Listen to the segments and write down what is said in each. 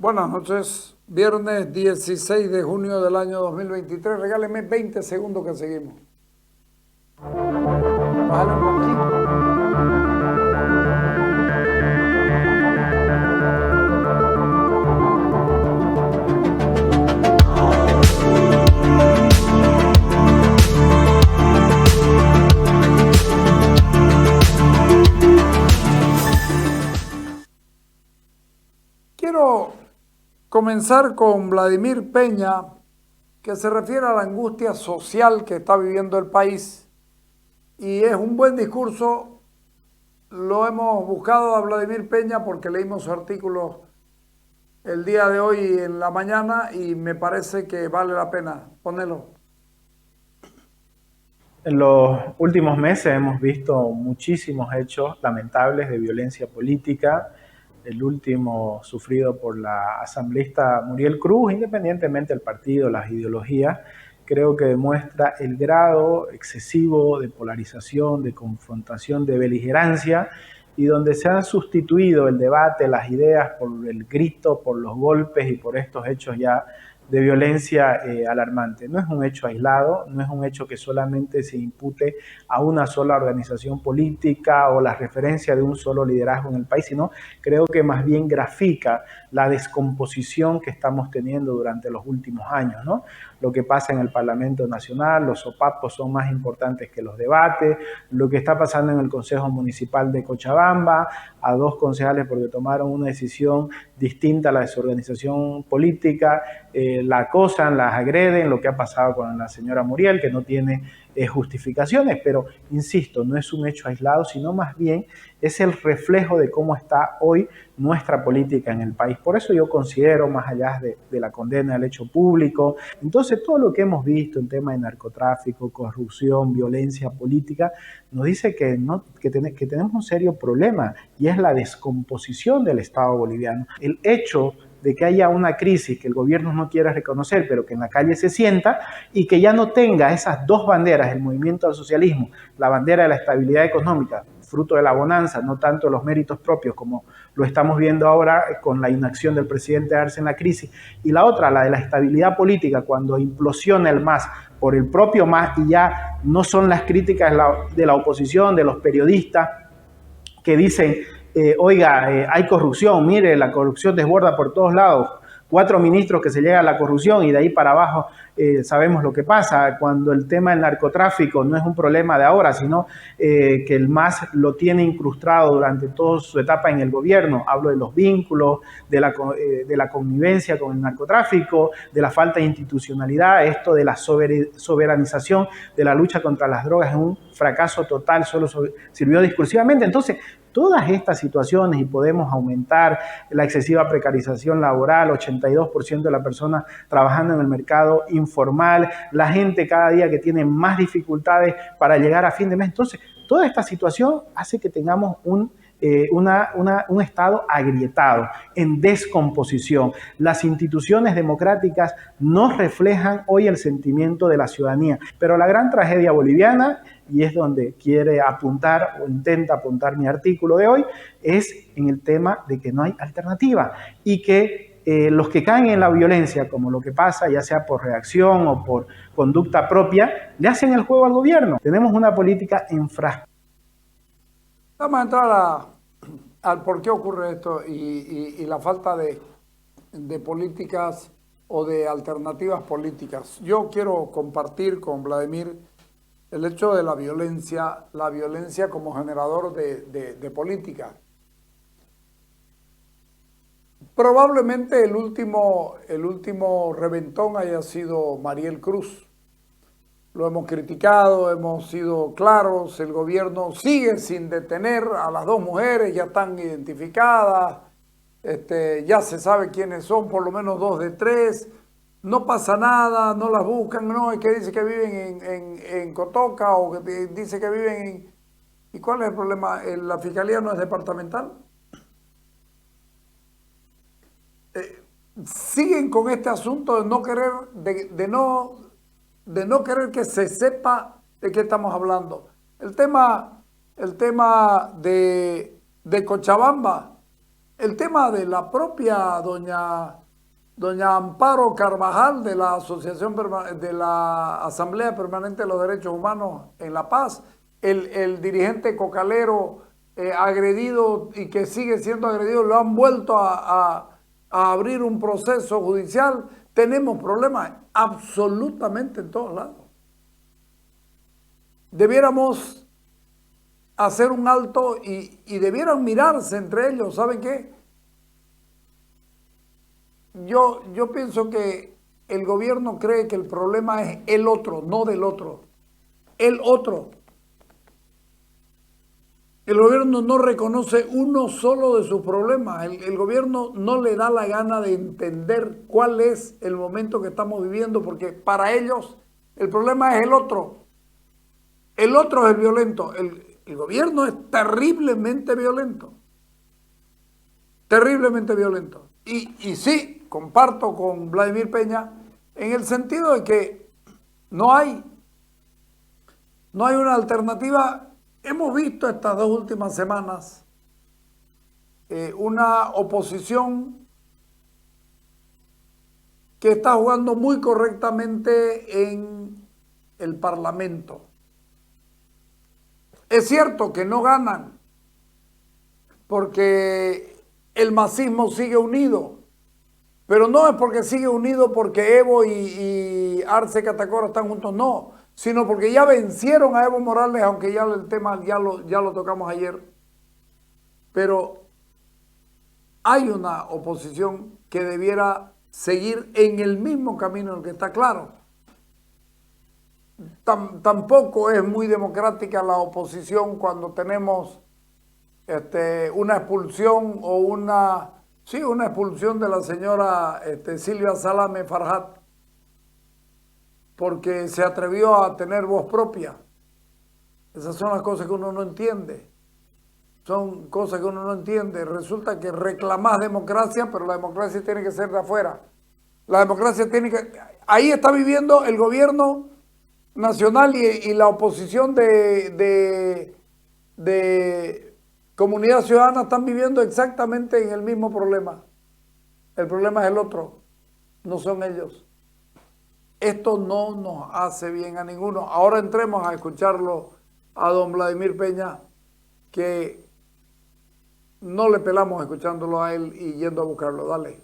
Buenas noches, viernes 16 de junio del año 2023. Regáleme 20 segundos que seguimos. Bájale un poquito. Quiero comenzar con Vladimir Peña, que se refiere a la angustia social que está viviendo el país. Y es un buen discurso. Lo hemos buscado a Vladimir Peña porque leímos su artículo el día de hoy en la mañana y me parece que vale la pena ponerlo. En los últimos meses hemos visto muchísimos hechos lamentables de violencia política. El último sufrido por la asambleísta Muriel Cruz, independientemente del partido, las ideologías, creo que demuestra el grado excesivo de polarización, de confrontación, de beligerancia, y donde se han sustituido el debate, las ideas por el grito, por los golpes y por estos hechos ya de violencia alarmante. No es un hecho aislado, no es un hecho que solamente se impute a una sola organización política o la referencia de un solo liderazgo en el país, sino creo que más bien grafica la descomposición que estamos teniendo durante los últimos años, ¿no? Lo que pasa en el Parlamento Nacional, los sopapos son más importantes que los debates, lo que está pasando en el Consejo Municipal de Cochabamba, a dos concejales porque tomaron una decisión distinta a la de su organización política, la acosan, las agreden, lo que ha pasado con la señora Muriel, que no tiene justificaciones, pero insisto, no es un hecho aislado, sino más bien es el reflejo de cómo está hoy nuestra política en el país. Por eso yo considero, más allá de la condena del hecho público, entonces todo lo que hemos visto en tema de narcotráfico, corrupción, violencia política, nos dice que tenemos un serio problema y es la descomposición del Estado boliviano. El hecho de que haya una crisis que el gobierno no quiere reconocer, pero que en la calle se sienta, y que ya no tenga esas dos banderas, el movimiento al socialismo, la bandera de la estabilidad económica, fruto de la bonanza, no tanto los méritos propios como lo estamos viendo ahora con la inacción del presidente Arce en la crisis, y la otra, la de la estabilidad política, cuando implosiona el MAS por el propio MAS y ya no son las críticas de la oposición, de los periodistas que dicen oiga, hay corrupción, mire, la corrupción desborda por todos lados, 4 ministros que se llega a la corrupción y de ahí para abajo sabemos lo que pasa cuando el tema del narcotráfico no es un problema de ahora, sino que el MAS lo tiene incrustado durante toda su etapa en el gobierno. Hablo de los vínculos, de la connivencia con el narcotráfico, de la falta de institucionalidad, esto de la soberanización de la lucha contra las drogas es un fracaso total, solo sirvió discursivamente. Entonces, todas estas situaciones, y podemos aumentar la excesiva precarización laboral, 82% de las personas trabajando en el mercado informal, la gente cada día que tiene más dificultades para llegar a fin de mes. Entonces, toda esta situación hace que tengamos un Estado agrietado, en descomposición. Las instituciones democráticas no reflejan hoy el sentimiento de la ciudadanía, pero la gran tragedia boliviana, y es donde quiere apuntar o intenta apuntar mi artículo de hoy, es en el tema de que no hay alternativa y que los que caen en la violencia, como lo que pasa, ya sea por reacción o por conducta propia, le hacen el juego al gobierno. Tenemos una política enfrascada. Vamos a entrar al por qué ocurre esto y la falta de políticas o de alternativas políticas. Yo quiero compartir con Vladimir el hecho de la violencia como generador de política. Probablemente el último reventón haya sido Mariel Cruz. Lo hemos criticado, hemos sido claros, el gobierno sigue sin detener a las dos mujeres, ya están identificadas, ya se sabe quiénes son, por lo menos 2 de 3, no pasa nada, no las buscan, no, es que dice que viven en Cotoca o que dice que viven en... ¿Y cuál es el problema? ¿La fiscalía no es departamental? Siguen con este asunto de no querer, de no querer que se sepa de qué estamos hablando. El tema de Cochabamba, el tema de la propia doña Amparo Carvajal de la de la Asamblea Permanente de los Derechos Humanos en La Paz, el dirigente cocalero agredido y que sigue siendo agredido, lo han vuelto a abrir un proceso judicial. Tenemos problemas absolutamente en todos lados. Debiéramos hacer un alto y debieran mirarse entre ellos. ¿Saben qué? Yo pienso que el gobierno cree que el problema es el otro, no del otro. El otro. El gobierno no reconoce uno solo de sus problemas. El gobierno no le da la gana de entender cuál es el momento que estamos viviendo, porque para ellos el problema es el otro. El otro es el violento. El gobierno es terriblemente violento. Terriblemente violento. Y sí, comparto con Vladimir Peña en el sentido de que no hay una alternativa. Hemos visto estas 2 últimas semanas una oposición que está jugando muy correctamente en el Parlamento. Es cierto que no ganan porque el masismo sigue unido, pero no es porque sigue unido porque Evo y Arce Catacora están juntos, no, sino porque ya vencieron a Evo Morales, aunque ya el tema ya lo tocamos ayer. Pero hay una oposición que debiera seguir en el mismo camino en el que está, claro. Tampoco es muy democrática la oposición cuando tenemos una expulsión o una expulsión de la señora Silvia Salame Farhat, porque se atrevió a tener voz propia. Esas son las cosas que uno no entiende. Son cosas que uno no entiende. Resulta que reclamás democracia, pero la democracia tiene que ser de afuera. La democracia tiene que... Ahí está viviendo el gobierno nacional y la oposición de Comunidad Ciudadana están viviendo exactamente en el mismo problema. El problema es el otro, no son ellos. Esto no nos hace bien a ninguno. Ahora entremos a escucharlo a don Vladimir Peña, que no le pelamos escuchándolo a él y yendo a buscarlo. Dale.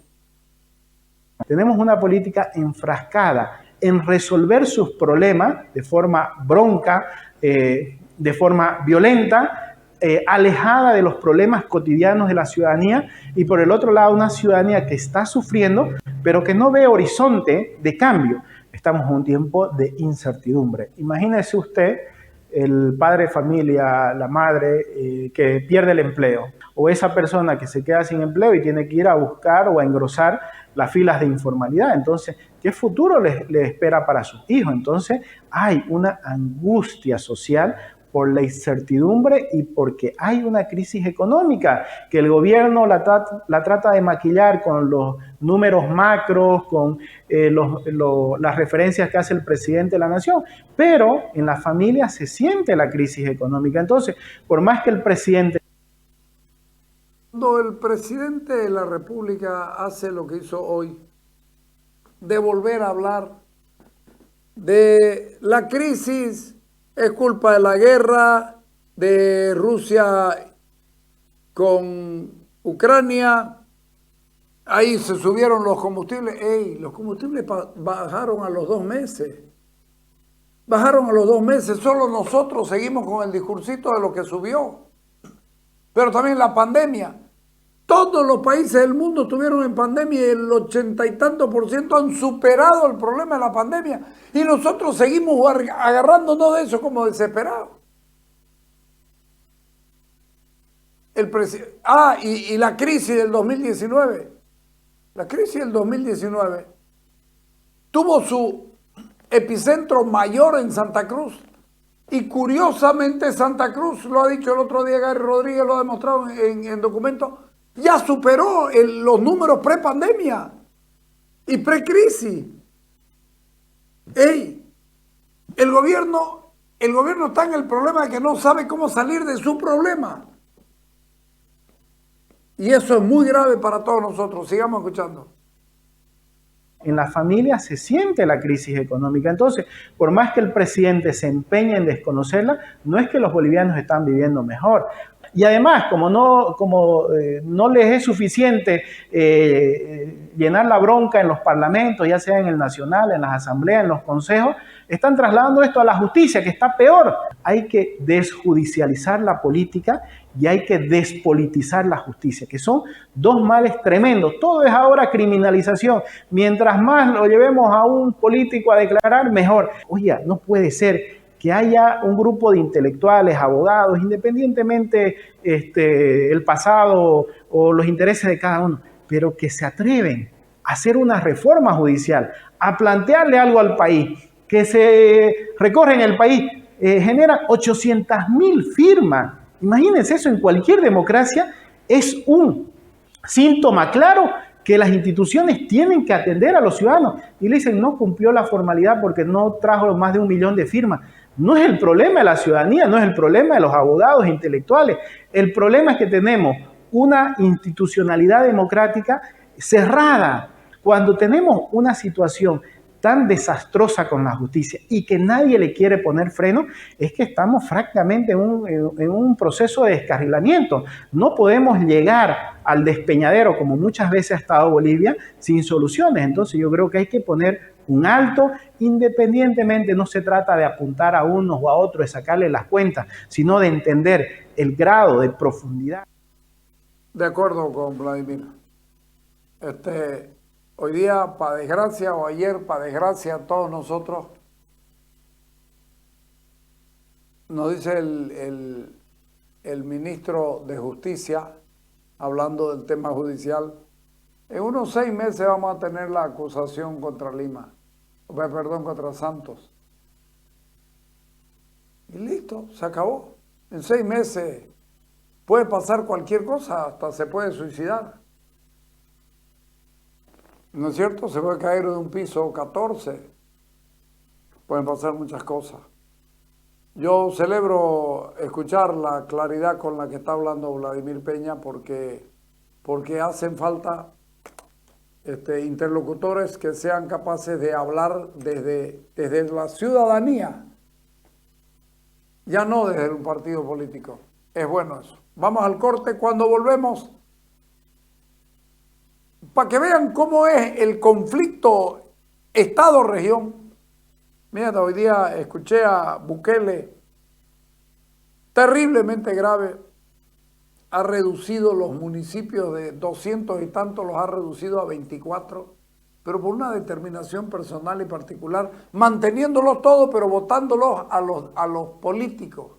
Tenemos una política enfrascada en resolver sus problemas de forma bronca, de forma violenta, alejada de los problemas cotidianos de la ciudadanía, y por el otro lado una ciudadanía que está sufriendo, pero que no ve horizonte de cambio. Estamos en un tiempo de incertidumbre. Imagínese usted el padre de familia, la madre que pierde el empleo, o esa persona que se queda sin empleo y tiene que ir a buscar o a engrosar las filas de informalidad. Entonces, ¿qué futuro le espera para sus hijos? Entonces, hay una angustia social por la incertidumbre y porque hay una crisis económica que el gobierno la trata de maquillar con los números macros, con las referencias que hace el presidente de la nación, pero en la familia se siente la crisis económica. Entonces, por más que el presidente... Cuando el presidente de la República hace lo que hizo hoy, de volver a hablar de la crisis, es culpa de la guerra de Rusia con Ucrania, ahí se subieron los combustibles. ¡Ey! Los combustibles bajaron a los 2 meses. Bajaron a los 2 meses, solo nosotros seguimos con el discursito de lo que subió. Pero también la pandemia. Todos los países del mundo estuvieron en pandemia y el 80 y tanto % han superado el problema de la pandemia. Y nosotros seguimos agarrándonos de eso como desesperados. Y la crisis del 2019. La crisis del 2019 tuvo su epicentro mayor en Santa Cruz. Y curiosamente Santa Cruz, lo ha dicho el otro día Gary Rodríguez, lo ha demostrado en documentos, ya superó los números pre-pandemia y pre-crisis. El gobierno está en el problema de que no sabe cómo salir de su problema. Y eso es muy grave para todos nosotros. Sigamos escuchando. En la familia se siente la crisis económica. Entonces, por más que el presidente se empeñe en desconocerla, no es que los bolivianos están viviendo mejor. Y además, como no les es suficiente llenar la bronca en los parlamentos, ya sea en el nacional, en las asambleas, en los consejos, están trasladando esto a la justicia, que está peor. Hay que desjudicializar la política y hay que despolitizar la justicia, que son dos males tremendos. Todo es ahora criminalización. Mientras más lo llevemos a un político a declarar, mejor. Oye, no puede ser que haya un grupo de intelectuales, abogados, independientemente el pasado o los intereses de cada uno, pero que se atreven a hacer una reforma judicial, a plantearle algo al país, que se recorre en el país, genera 800.000 firmas. Imagínense eso, en cualquier democracia es un síntoma claro que las instituciones tienen que atender a los ciudadanos. Y le dicen, no cumplió la formalidad porque no trajo más de 1 millón de firmas. No es el problema de la ciudadanía, no es el problema de los abogados intelectuales. El problema es que tenemos una institucionalidad democrática cerrada. Cuando tenemos una situación tan desastrosa con la justicia y que nadie le quiere poner freno, es que estamos francamente en un proceso de descarrilamiento. No podemos llegar al despeñadero, como muchas veces ha estado Bolivia, sin soluciones. Entonces yo creo que hay que poner un alto, independientemente no se trata de apuntar a unos o a otros, de sacarle las cuentas, sino de entender el grado de profundidad. De acuerdo con Vladimir. Hoy día, para desgracia, o ayer, para desgracia, todos nosotros, nos dice el ministro de Justicia, hablando del tema judicial, en unos 6 meses vamos a tener la acusación contra contra Santos. Y listo, se acabó. En 6 meses puede pasar cualquier cosa, hasta se puede suicidar. ¿No es cierto? Se puede caer de un piso 14. Pueden pasar muchas cosas. Yo celebro escuchar la claridad con la que está hablando Vladimir Peña porque hacen falta interlocutores que sean capaces de hablar desde la ciudadanía, ya no desde un partido político. Es bueno eso. Vamos al corte. Cuando volvemos, para que vean cómo es el conflicto Estado-región. Mira, hoy día escuché a Bukele, terriblemente grave, ha reducido los municipios de 200 y tantos, los ha reducido a 24, pero por una determinación personal y particular, manteniéndolos todos, pero votándolos a los políticos.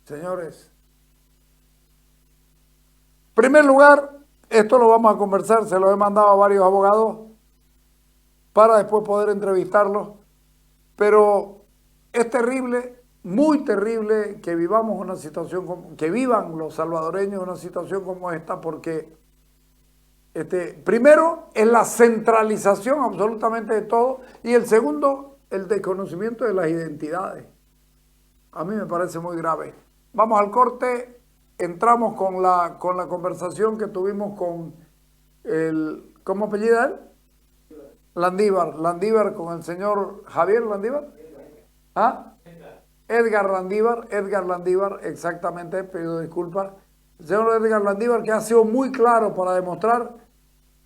Señores, en primer lugar, esto lo vamos a conversar, se lo he mandado a varios abogados para después poder entrevistarlos, pero es terrible, muy terrible que vivamos una situación, que vivan los salvadoreños una situación como esta, porque primero es la centralización absolutamente de todo, y el segundo, el desconocimiento de las identidades. A mí me parece muy grave. Vamos al corte. Entramos con la conversación que tuvimos con ¿cómo apellida él? Landívar, con el señor Javier Landívar. ¿Ah? Edgar Landívar, exactamente, pido disculpas. El señor Edgar Landívar, que ha sido muy claro para demostrar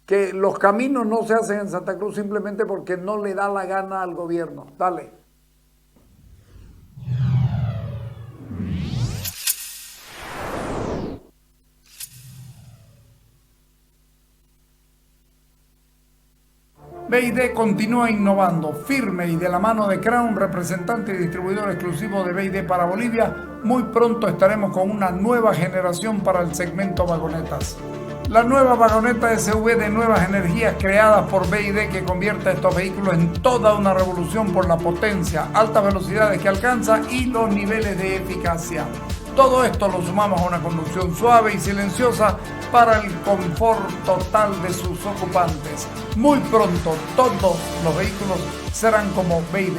que los caminos no se hacen en Santa Cruz simplemente porque no le da la gana al gobierno. Dale. BID continúa innovando, firme y de la mano de Crown, representante y distribuidor exclusivo de BID para Bolivia. Muy pronto estaremos con una nueva generación para el segmento vagonetas. La nueva vagoneta SUV de nuevas energías creada por BID, que convierte a estos vehículos en toda una revolución por la potencia, altas velocidades que alcanza y los niveles de eficacia. Todo esto lo sumamos a una conducción suave y silenciosa para el confort total de sus ocupantes. Muy pronto todos los vehículos serán como BID.